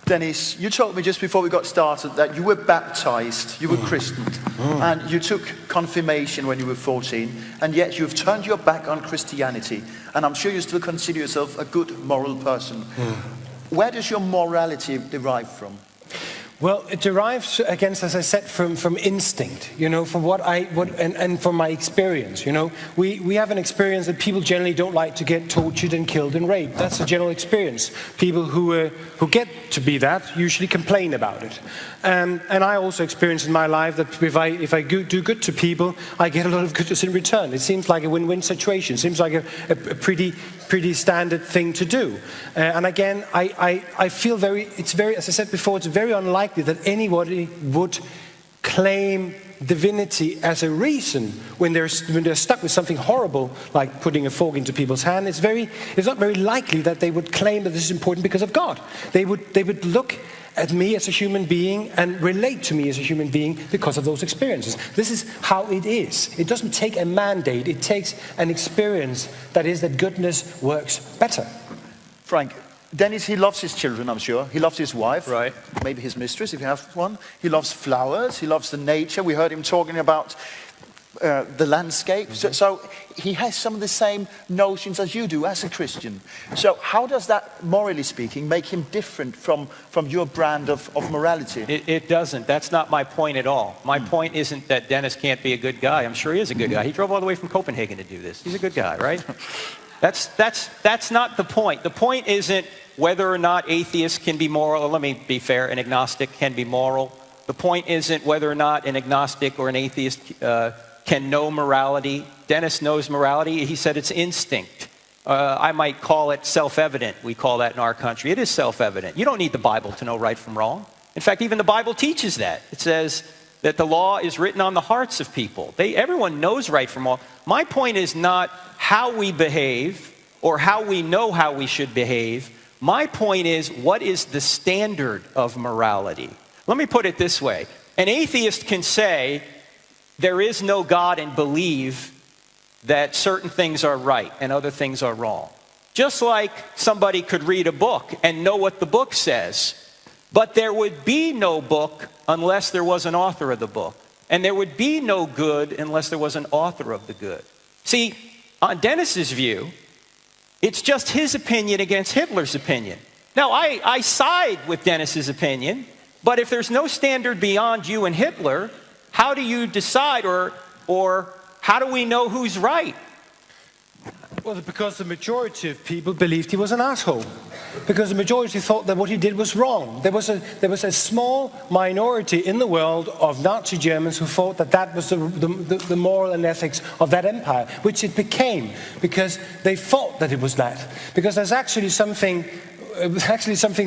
Dennis, you told me just before we got started that you were baptized, you were christened, and you took confirmation when you were 14, and yet you've turned your back on Christianity, and I'm sure you still consider yourself a good moral person. Where does your morality derive from? Well, it derives, again, as I said, from instinct, from and from my experience, We have an experience that people generally don't like to get tortured and killed and raped. That's a general experience. People who get to be that usually complain about it. And I also experience in my life that if I do good to people, I get a lot of goodness in return. It seems like a win-win situation. It seems like a pretty standard thing to do. And again, I feel as I said before, it's very unlikely that anybody would claim divinity as a reason when they're stuck with something horrible, like putting a fork into people's hand. It's not very likely that they would claim that this is important because of God. They would look at me as a human being and relate to me as a human being because of those experiences. This is how it is. It doesn't take a mandate. It takes an experience that goodness works better. Frank, Dennis, he loves his children, I'm sure. He loves his wife. Right. Maybe his mistress, if you have one. He loves flowers. He loves the nature. We heard him talking about the landscape. So he has some of the same notions as you do as a Christian. So how does that, morally speaking, make him different from your brand of morality? It doesn't. That's not my point at all. My point isn't that Dennis can't be a good guy. I'm sure he is a good guy. He drove all the way from Copenhagen to do this. He's a good guy, right? That's not the point. The point isn't whether or not atheists can be moral. Or let me be fair, an agnostic can be moral. The point isn't whether or not an agnostic or an atheist can know morality. Dennis knows morality. He said it's instinct. I might call it self-evident. We call that in our country. It is self-evident. You don't need the Bible to know right from wrong. In fact, even the Bible teaches that. It says that the law is written on the hearts of people. Everyone knows right from wrong. My point is not how we behave or how we know how we should behave. My point is, what is the standard of morality? Let me put it this way. An atheist can say there is no God and believe that certain things are right and other things are wrong. Just like somebody could read a book and know what the book says, but there would be no book unless there was an author of the book. And there would be no good unless there was an author of the good. See, on Dennis's view, it's just his opinion against Hitler's opinion. Now, I side with Dennis's opinion, but if there's no standard beyond you and Hitler, how do you decide or how do we know who's right? Well, because the majority of people believed he was an asshole. Because the majority thought that what he did was wrong. There was a small minority in the world of Nazi Germans who thought that was the moral and ethics of that empire, which it became because they thought that it was that. Because there's actually something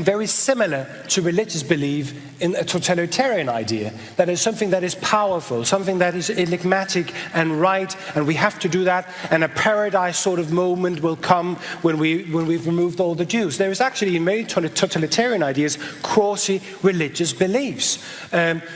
very similar to religious belief in a totalitarian idea. That is something that is powerful, something that is enigmatic and right, and we have to do that, and a paradise sort of moment will come when we've removed all the Jews. There is actually in many totalitarian ideas quasi-religious beliefs.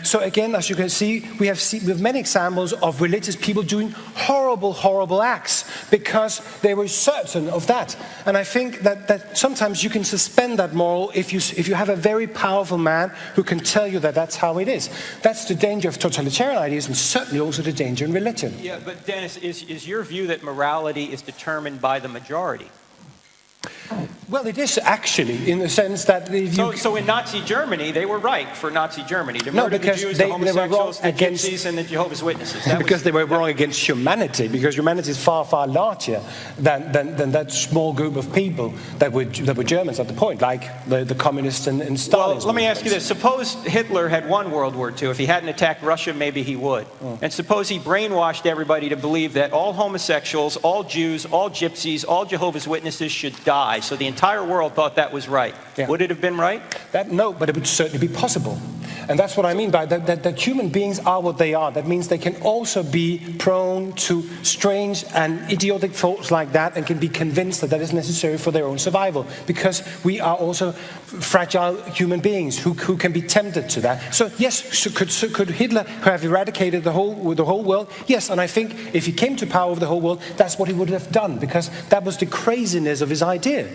So again, as you can see, we have many examples of religious people doing horrible acts because they were certain of that. And I think that sometimes you can suspend that moral if you have a very powerful man who can tell you that that's how it is. That's the danger of totalitarian ideas, and certainly also the danger in religion. Yeah, but Dennis, is your view that morality is determined by the majority? Well, it is actually, in the sense that So in Nazi Germany, they were right for Nazi Germany to murder the Jews, they the homosexuals, the gypsies, and the Jehovah's Witnesses. Because they were wrong against humanity, because humanity is far, far larger than that small group of people that were Germans at the point, like the communists and Stalin. Well, let me ask you this. Suppose Hitler had won World War II. If he hadn't attacked Russia, maybe he would. And suppose he brainwashed everybody to believe that all homosexuals, all Jews, all gypsies, all Jehovah's Witnesses should die. So the entire world thought that was right. Yeah. Would it have been right? No, but it would certainly be possible. And that's what I mean by that human beings are what they are. That means they can also be prone to strange and idiotic thoughts like that and can be convinced that is necessary for their own survival. Because we are also fragile human beings who can be tempted to that. So yes, could Hitler have eradicated the whole world? Yes, and I think if he came to power over the whole world, that's what he would have done, because that was the craziness of his idea.